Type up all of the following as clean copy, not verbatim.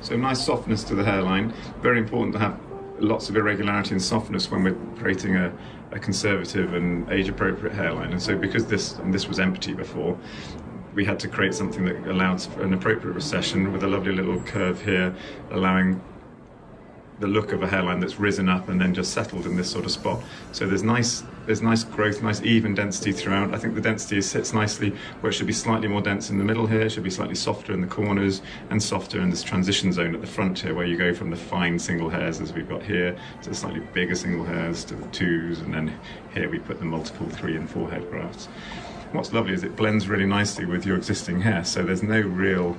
So nice softness to the hairline. Very important to have lots of irregularity and softness when we're creating a conservative and age-appropriate hairline. And so because this was empty before, we had to create something that allowed for an appropriate recession with a lovely little curve here, allowing the look of a hairline that's risen up and then just settled in this sort of spot. So there's nice growth, nice even density throughout. I think the density sits nicely where it should be slightly more dense in the middle here, it should be slightly softer in the corners and softer in this transition zone at the front here, where you go from the fine single hairs as we've got here to the slightly bigger single hairs to the twos, and then here we put the multiple 3 and 4 head grafts. What's lovely is it blends really nicely with your existing hair, so there's no real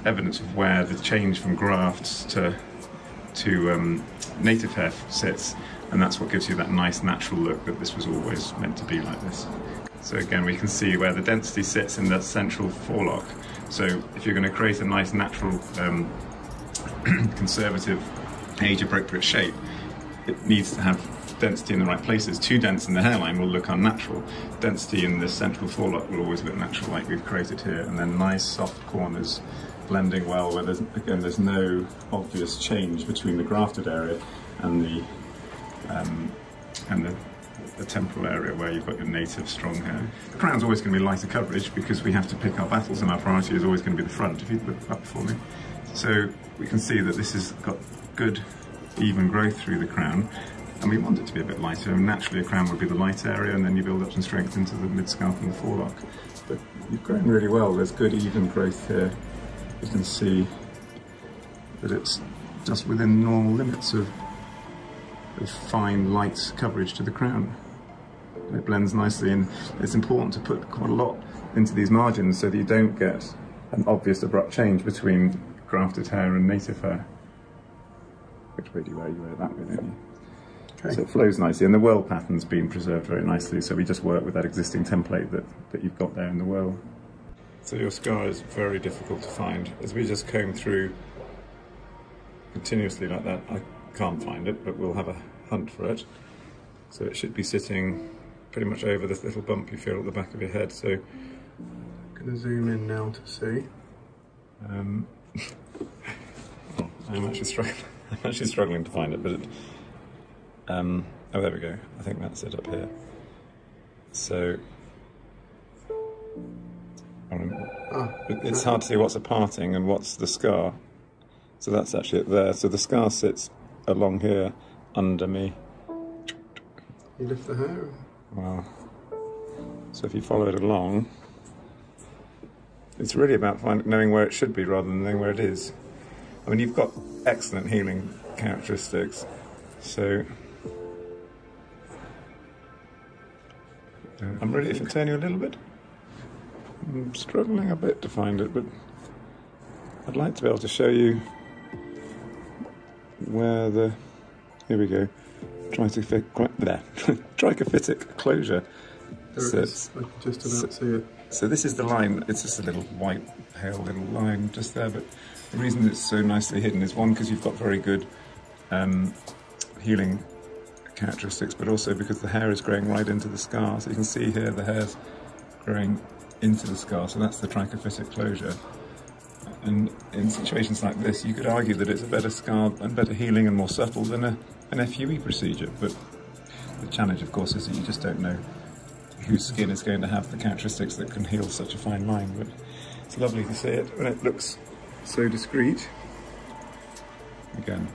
evidence of where the change from grafts to native hair sits, and that's what gives you that nice natural look that this was always meant to be like this. So again, we can see where the density sits in that central forelock. So if you're going to create a nice natural conservative age-appropriate shape, it needs to have density in the right places. Too dense in the hairline will look unnatural. Density in the central forelock will always look natural, like we've created here, and then nice soft corners blending well, where there's no obvious change between the grafted area and the temporal area where you've got your native strong hair. The crown's always going to be lighter coverage because we have to pick our battles, and our priority is always going to be the front, if you look up for me. So we can see that this has got good even growth through the crown, and we want it to be a bit lighter, and naturally a crown would be the light area, and then you build up some strength into the mid-scalp and the forelock. But you've grown really well, there's good even growth here. You can see that it's just within normal limits of fine light coverage to the crown. And it blends nicely, and it's important to put quite a lot into these margins so that you don't get an obvious abrupt change between grafted hair and native hair. Which way do you wear? You wear it that way, don't you? Okay. So it flows nicely, and the whirl pattern's been preserved very nicely, so we just work with that existing template that you've got there in the whirl. So your scar is very difficult to find. As we just comb through continuously like that, I can't find it, but we'll have a hunt for it. So it should be sitting pretty much over this little bump you feel at the back of your head. So I'm going to zoom in now to see. I'm actually struggling to find it, but oh, there we go. I think that's it up here. So it's hard to see what's a parting and what's the scar. So that's actually it there. So the scar sits along here under me. You lift the hair? Well, so if you follow it along, it's really about knowing where it should be rather than knowing where it is. I mean, you've got excellent healing characteristics, so I'm ready to turn you a little bit. I'm struggling a bit to find it, but I'd like to be able to show you where the, here we go, trichophytic closure sits. I can just about see it. So this is the line. It's just a little white, pale little line just there, but the reason it's so nicely hidden is, one, because you've got very good healing characteristics, but also because the hair is growing right into the scar. So you can see here the hair's growing into the scar, so that's the trichophytic closure. And in situations like this, you could argue that it's a better scar and better healing and more subtle than an FUE procedure. But the challenge, of course, is that you just don't know whose skin is going to have the characteristics that can heal such a fine line. But it's lovely to see it, and it looks so discreet. Again,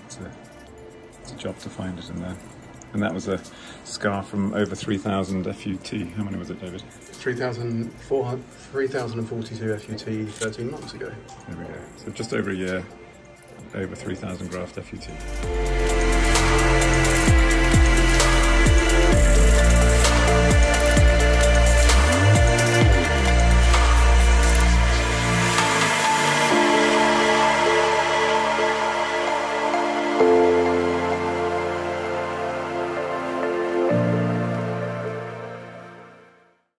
it's a job to find it in there. And that was a scar from over 3,000 FUT. How many was it, David? 3,042 FUT 13 months ago. There we go. So just over a year, over 3,000 graft FUT.